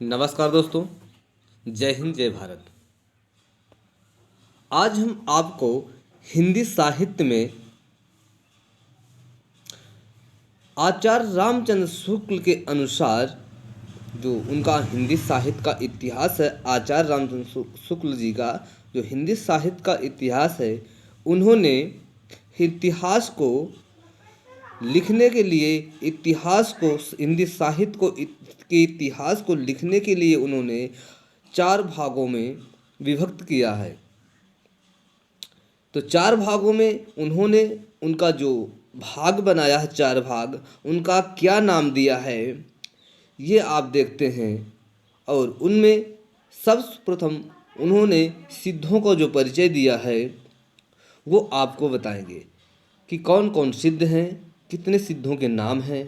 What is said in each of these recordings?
नमस्कार दोस्तों। जय हिंद जय भारत। आज हम आपको हिंदी साहित्य में आचार्य रामचंद्र शुक्ल के अनुसार जो उनका हिंदी साहित्य का इतिहास है, आचार्य रामचंद्र शुक्ल जी का जो हिंदी साहित्य का इतिहास है, उन्होंने इतिहास को लिखने के लिए इतिहास को हिंदी साहित्य को के इतिहास को लिखने के लिए उन्होंने चार भागों में विभक्त किया है। तो चार भागों में उन्होंने उनका जो भाग बनाया है, चार भाग, उनका क्या नाम दिया है ये आप देखते हैं। और उनमें सर्वप्रथम उन्होंने सिद्धों को जो परिचय दिया है वो आपको बताएंगे कि कौन कौन सिद्ध हैं, कितने सिद्धों के नाम हैं।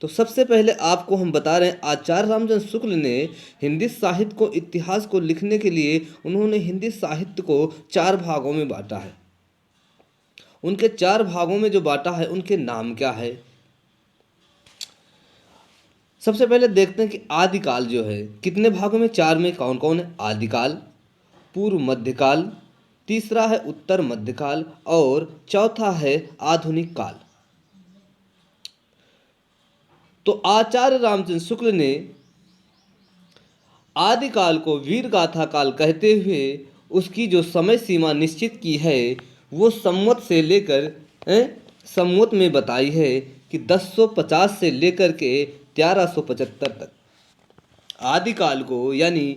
तो सबसे पहले आपको हम बता रहे हैं, आचार्य रामचंद्र शुक्ल ने हिंदी साहित्य को इतिहास को लिखने के लिए उन्होंने हिंदी साहित्य को चार भागों में बांटा है। उनके चार भागों में जो बांटा है उनके नाम क्या है। सबसे पहले देखते हैं कि आदिकाल जो है कितने भागों में, चार में कौन कौन है। आदिकाल, पूर्व मध्यकाल, तीसरा है उत्तर मध्यकाल और चौथा है आधुनिक काल। तो आचार्य रामचंद्र शुक्ल ने आदिकाल को वीर गाथा काल कहते हुए उसकी जो समय सीमा निश्चित की है वो संवत से लेकर संवत में बताई है कि 1050 से लेकर के 1175 तक आदिकाल को यानी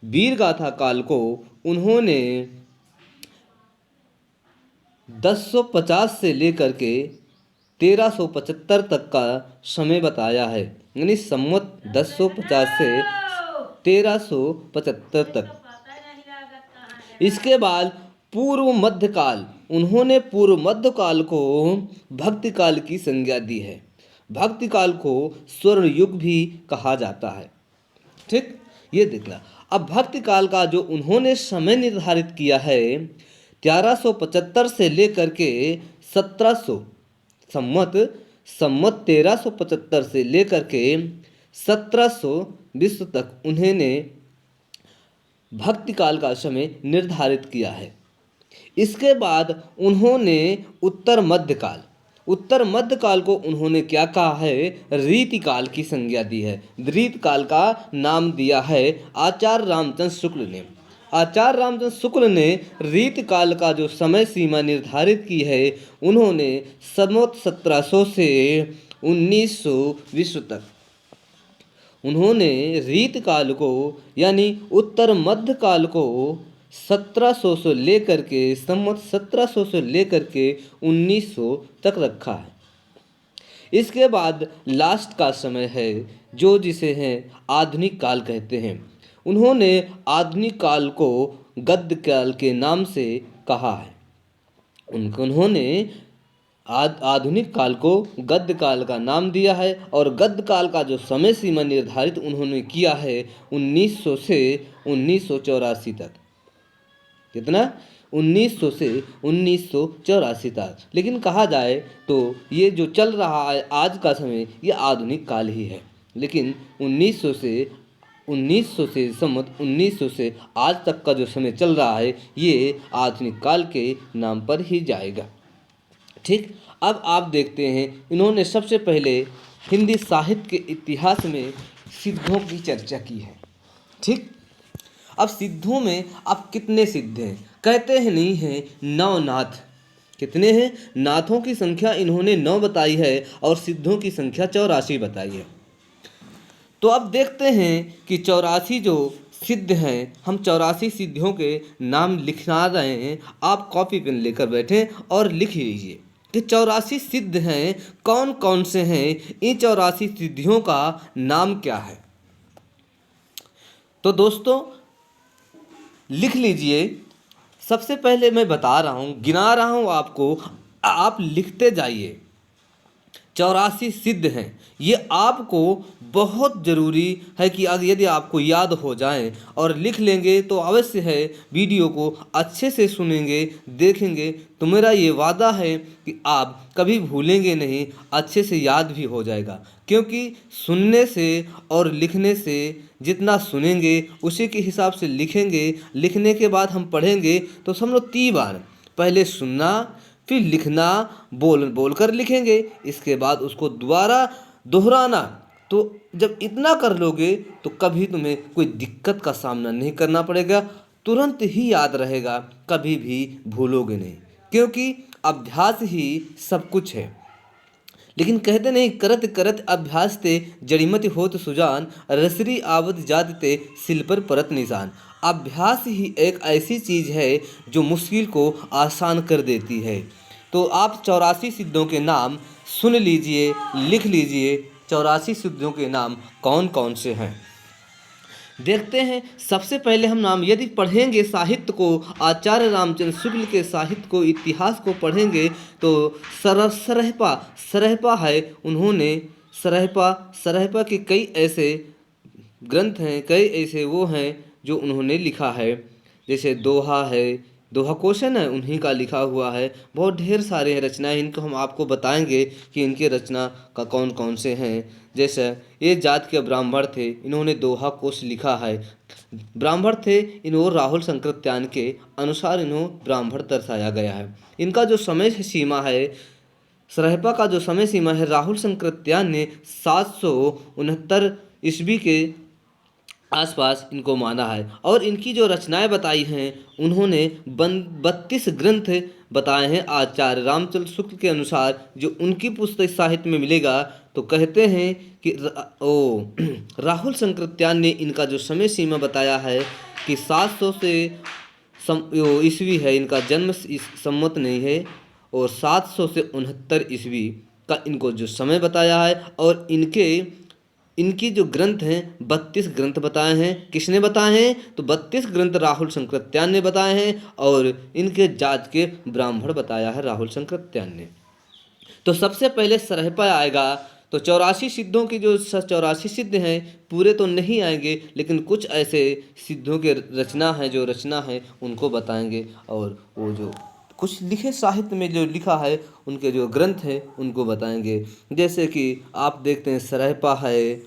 वीर गाथा काल को उन्होंने 1050 से लेकर के 1375 तक का समय बताया है, यानी संवत 1050 से 1375 तक। इसके बाद पूर्व मध्यकाल, उन्होंने पूर्व मध्यकाल को भक्ति काल की संज्ञा दी है। भक्ति काल को स्वर्ण युग भी कहा जाता है। ठीक, ये देखना। अब भक्ति काल का जो उन्होंने समय निर्धारित किया है 1175 से लेकर के 1700 संवत 1375 से लेकर के 1720 तक उन्होंने भक्ति काल का समय निर्धारित किया है। इसके बाद उन्होंने उत्तर मध्य काल को उन्होंने क्या कहा है, रीति काल की संज्ञा दी है। रीति काल का नाम दिया है आचार्य रामचंद्र शुक्ल ने। आचार्य रामचंद्र शुक्ल ने रीति काल का जो समय सीमा निर्धारित की है उन्होंने संवत 1700 से 1920 तक उन्होंने रीत काल को यानी उत्तर मध्य काल को 1700 से लेकर के संवत 1700 से लेकर के 1900 तक रखा है। इसके बाद लास्ट का समय है जो जिसे हैं आधुनिक काल कहते हैं। उन्होंने आधुनिक काल को गद्य काल के नाम से कहा है। उन्होंने आधुनिक काल को गद्य काल का नाम दिया है और गद्य काल का जो समय सीमा निर्धारित उन्होंने किया है 1900 से 1984 तक। कितना? 1900 से 1984 तक। लेकिन कहा जाए तो ये जो चल रहा है आज का समय ये आधुनिक काल ही है। लेकिन 1900 से संवत 1900 से आज तक का जो समय चल रहा है ये आधुनिक काल के नाम पर ही जाएगा। ठीक, अब आप देखते हैं इन्होंने सबसे पहले हिंदी साहित्य के इतिहास में सिद्धों की चर्चा की है। ठीक, अब सिद्धों में अब कितने सिद्ध हैं कहते हैं, नहीं हैं 9 नाथ। कितने हैं? नाथों की संख्या इन्होंने 9 बताई है और सिद्धों की संख्या 84 बताई है। तो अब देखते हैं कि 84 जो सिद्ध हैं, हम 84 सिद्धियों के नाम लिखा रहे हैं। आप कॉपी पेन लेकर बैठें और लिख लीजिए कि 84 सिद्ध हैं कौन कौन से हैं, इन 84 सिद्धियों का नाम क्या है। तो दोस्तों लिख लीजिए। सबसे पहले मैं बता रहा हूँ, गिना रहा हूँ आपको, आप लिखते जाइए। 84 सिद्ध हैं। ये आपको बहुत ज़रूरी है कि अगर यदि आपको याद हो जाएं और लिख लेंगे तो अवश्य है, वीडियो को अच्छे से सुनेंगे, देखेंगे तो मेरा ये वादा है कि आप कभी भूलेंगे नहीं, अच्छे से याद भी हो जाएगा। क्योंकि सुनने से और लिखने से, जितना सुनेंगे उसी के हिसाब से लिखेंगे, लिखने के बाद हम पढ़ेंगे तो समझो 3 बार, पहले सुनना, फिर लिखना, बोल कर लिखेंगे, इसके बाद उसको दोबारा दोहराना। तो जब इतना कर लोगे तो कभी तुम्हें कोई दिक्कत का सामना नहीं करना पड़ेगा, तुरंत ही याद रहेगा, कभी भी भूलोगे नहीं, क्योंकि अभ्यास ही सब कुछ है। लेकिन कहते नहीं, करत करत अभ्यास ते जड़ीमति होत सुजान, रसरी आवत जात ते सिल पर परत निशान। अभ्यास ही एक ऐसी चीज़ है जो मुश्किल को आसान कर देती है। तो आप 84 सिद्धों के नाम सुन लीजिए, लिख लीजिए, 84 सिद्धों के नाम कौन कौन से हैं। देखते हैं। सबसे पहले हम नाम यदि पढ़ेंगे साहित्य को, आचार्य रामचंद्र शुक्ल के साहित्य को, इतिहास को पढ़ेंगे तो सरहपा सरहपा है, उन्होंने सरहपा के कई ऐसे ग्रंथ हैं, कई ऐसे वो हैं जो उन्होंने लिखा है। जैसे दोहा है, दोहा कोशन है, उन्हीं का लिखा हुआ है। बहुत ढेर सारे रचनाएं, इनको हम आपको बताएंगे कि इनके रचना का कौन कौन से हैं। जैसे ये जात के ब्राह्मण थे, इन्होंने दोहा कोश लिखा है। ब्राह्मण थे, इन्हों राहुल शंकरत्यान के अनुसार इन्हों ब्राह्मण दर्शाया गया है। इनका जो समय सीमा है, सरहपा का जो समय सीमा है, राहुल शंकरत्यान ने 769 ईस्वी के आसपास इनको माना है। और इनकी जो रचनाएं बताई हैं, उन्होंने 32 ग्रंथ बताए हैं आचार्य रामचंद्र शुक्ल के अनुसार, जो उनकी पुस्तक साहित्य में मिलेगा। तो कहते हैं कि राहुल शंकरत्यान ने इनका जो समय सीमा बताया है कि 700 से ईस्वी है, इनका जन्म सम्मत नहीं है, और 700 से 69 ईस्वी का इनको जो समय बताया है। और इनकी जो ग्रंथ हैं, 32 ग्रंथ बताए हैं। किसने बताए हैं? तो 32 ग्रंथ राहुल शंकरत्यान ने बताए हैं, और इनके जात के ब्राह्मण बताया है राहुल शंकरत्यान ने। तो सबसे पहले सरहपा आएगा। तो 84 सिद्धों की जो 84 सिद्ध हैं, पूरे तो नहीं आएंगे, लेकिन कुछ ऐसे सिद्धों के रचना है उनको बताएंगे। और वो जो कुछ लिखे साहित्य में जो लिखा है, उनके जो ग्रंथ हैं उनको बताएंगे। जैसे कि आप देखते हैं, सरहपा है,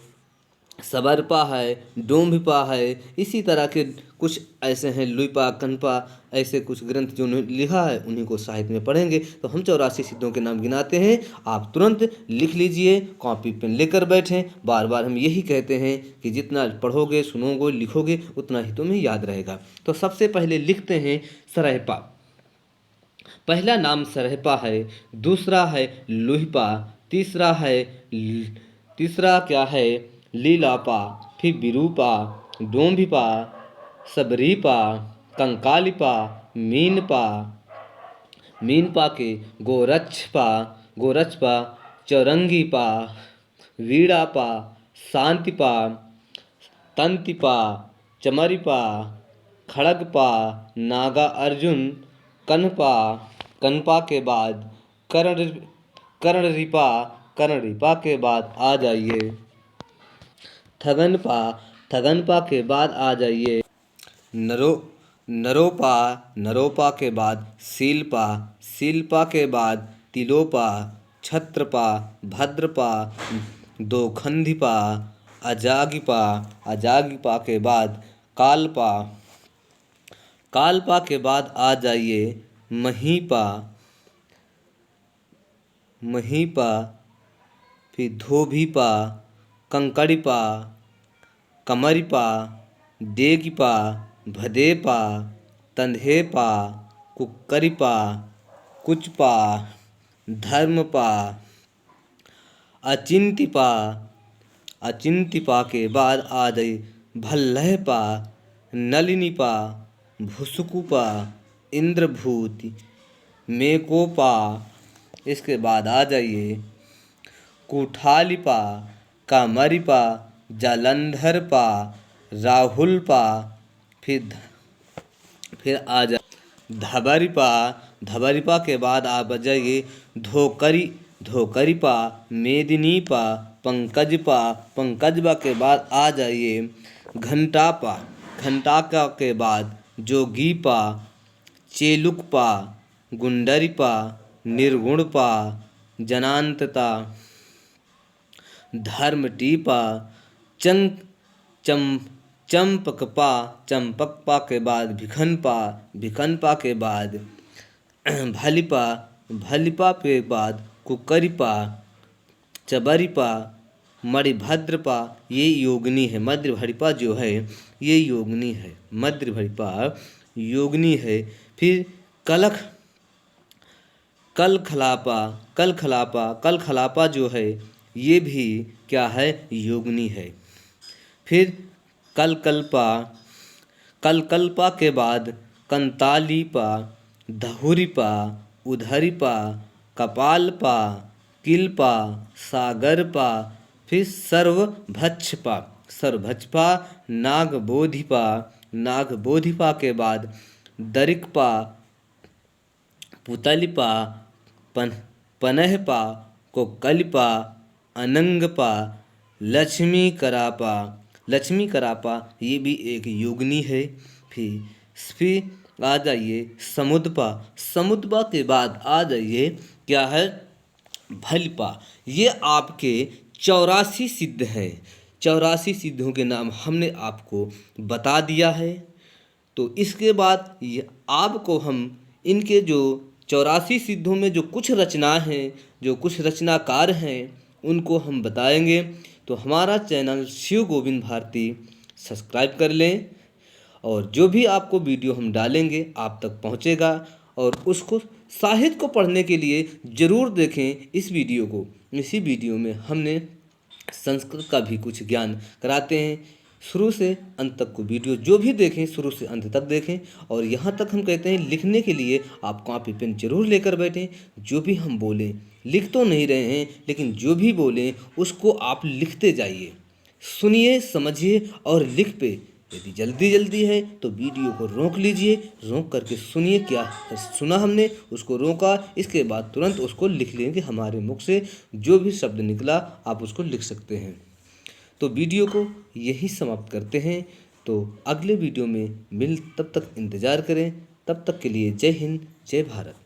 सबरपा है, डोम्भिपा है, इसी तरह के कुछ ऐसे हैं, लुइपा, कनपा, ऐसे कुछ ग्रंथ जो लिखा है, उन्हीं को साहित्य में पढ़ेंगे। तो हम 84 सिद्धों के नाम गिनाते हैं, आप तुरंत लिख लीजिए, कॉपी पेन लेकर बैठें। बार बार हम यही कहते हैं कि जितना पढ़ोगे, सुनोगे, लिखोगे, उतना ही तुम्हें याद रहेगा। तो सबसे पहले लिखते हैं सरहपा। पहला नाम सरहपा है, दूसरा है लुइपा, तीसरा क्या है, लीलापा, फिर विरूपा, डोम्भिपा, सबरीपा, कंकालिपा, मीनपा के गोरक्षपा, चौरंगीपा, वीड़ापा, शांतिपा, तंतिपा, चमरीपा, खड़गपा, नागा अर्जुन, कनपा के बाद कर्णरिपा के बाद आ जाइए थगनपा के बाद आ जाइए नरोपा के बाद सीलपा के बाद तिलोपा, छत्रपा, भद्रपा, दोखंधिपा, अजागिपा के बाद कालपा के बाद आ जाइए महीपा, फिर धोभिपा, कंकड़िपा, कमरिपा, डेगिपा, भदेपा, तंधेपा, कुक्करिपा, कुचपा, धर्मपा, अचिंतिपा के बाद आ जाइए भल्लहपा, नलिनीपा, भुसुकुपा, इंद्रभूति, मेकोपा। इसके बाद आ जाइए कुठालिपा, कामरिपा, जालंधरपा, राहुलपा, फिर आ जाए धबरिपा के बाद आप जाइए धोकरिपा, मेदिनीपा, पंकजपा, पंकजपा के बाद आ जाइए घंटापा, घंटाका के बाद जोगीपा, चेलुकपा, गुंडरिपा, निर्गुणपा, जनांतता, धर्मटीपा, चंक चम चंपकपा, चंपकपा के बाद भिखनपा, भिखनपा के बाद भलिपा, भलिपा के बाद कुकरिपा, चबरिपा, मणिभद्रपा, ये योगनी है। मध्यभरिपा जो है ये योगनी है, मध्यभरिपा योगनी है। फिर कलख कलखलापा, कलखलापा, कलखलापा जो है ये भी क्या है, योगनी है। फिर कलकल्पा, कलकल्पा के बाद कंतालीपा, धहुरीपा, उधरीपा, कपालपा, किलपा, सागरपा, फिर सर्वभक्षपा, सर्वभक्षपा, नागबोधिपा, नागबोधिपा के बाद दरिकपा, पुतलिपा, पनहपा, कोकलिपा, अनंगपा, लक्ष्मी करापा, लक्ष्मी करापा ये भी एक योगनी है। फिर आ जाइए समुद्रपा, समुद्रपा के बाद आ जाइए क्या है, भलिपा। ये आपके 84 सिद्ध हैं। 84 सिद्धों के नाम हमने आपको बता दिया है। तो इसके बाद ये आपको हम इनके जो 84 सिद्धों में जो कुछ रचना हैं, जो कुछ रचनाकार हैं, उनको हम बताएंगे। तो हमारा चैनल शिव गोविंद भारती सब्सक्राइब कर लें और जो भी आपको वीडियो हम डालेंगे आप तक पहुंचेगा। और उसको साहित्य को पढ़ने के लिए ज़रूर देखें इस वीडियो को। इसी वीडियो में हमने संस्कृत का भी कुछ ज्ञान कराते हैं। शुरू से अंत तक को वीडियो जो भी देखें शुरू से अंत तक देखें। और यहाँ तक हम कहते हैं लिखने के लिए आप कॉपी पेन जरूर लेकर बैठें। जो भी हम बोलें, लिख तो नहीं रहे हैं लेकिन जो भी बोलें उसको आप लिखते जाइए, सुनिए, समझिए और लिख पे। यदि जल्दी है तो वीडियो को रोक लीजिए, रोक करके सुनिए क्या सुना हमने, उसको रोका, इसके बाद तुरंत उसको लिख लेंगे। हमारे मुख से जो भी शब्द निकला आप उसको लिख सकते हैं। तो वीडियो को यही समाप्त करते हैं। तो अगले वीडियो में तब तक इंतज़ार करें। तब तक के लिए जय हिंद, जय भारत।